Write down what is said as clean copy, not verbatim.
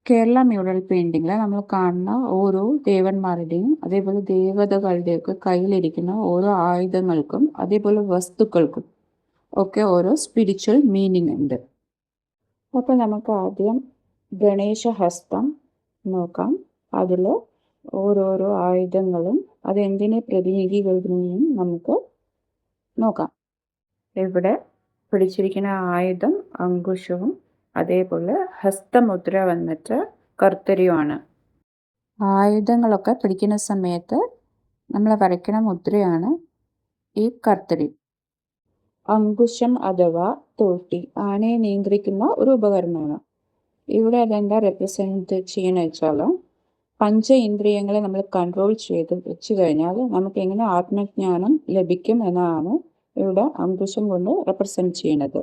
Kerala mural പെയിൻറ്റിങ്ങിൽ നമ്മൾ കാണുന്ന ഓരോ ദേവന്മാരുടെയും അതേപോലെ ദേവതകളുടെയൊക്കെ കയ്യിലിരിക്കുന്ന ഓരോ ആയുധങ്ങൾക്കും അതേപോലെ വസ്തുക്കൾക്കും ഒക്കെ ഓരോ സ്പിരിച്വൽ മീനിങ് ഉണ്ട്. അപ്പോൾ നമുക്ക് ആദ്യം ഗണേശഹസ്തം നോക്കാം. അതിൽ ഓരോരോ ആയുധങ്ങളും അതെന്തിനെ പ്രതിനിധീകരിക്കുന്നതും നമുക്ക് നോക്കാം. ഇവിടെ പിടിച്ചിരിക്കുന്ന ആയുധം അങ്കുശവും അതേപോലെ ഹസ്തമുദ്ര വന്നിട്ട് കർത്തരിയുമാണ്. ആയുധങ്ങളൊക്കെ പിടിക്കുന്ന സമയത്ത് നമ്മൾ വരയ്ക്കുന്ന മുദ്രയാണ് ഈ കർത്തരി. അങ്കുശം അഥവാ തോട്ടി ആനയെ നിയന്ത്രിക്കുന്ന ഒരു ഉപകരണമാണ്. ഇവിടെ അതെന്താ റെപ്രസെൻറ്റ് ചെയ്യുന്നത് വെച്ചാൽ പഞ്ച ഇന്ദ്രിയങ്ങളെ നമ്മൾ കൺട്രോൾ ചെയ്ത് വെച്ച് കഴിഞ്ഞാൽ നമുക്ക് എങ്ങനെ ആത്മജ്ഞാനം ലഭിക്കും എന്നാണ് ഇവിടെ അങ്കുശം കൊണ്ട് റെപ്രസെൻറ്റ് ചെയ്യുന്നത്.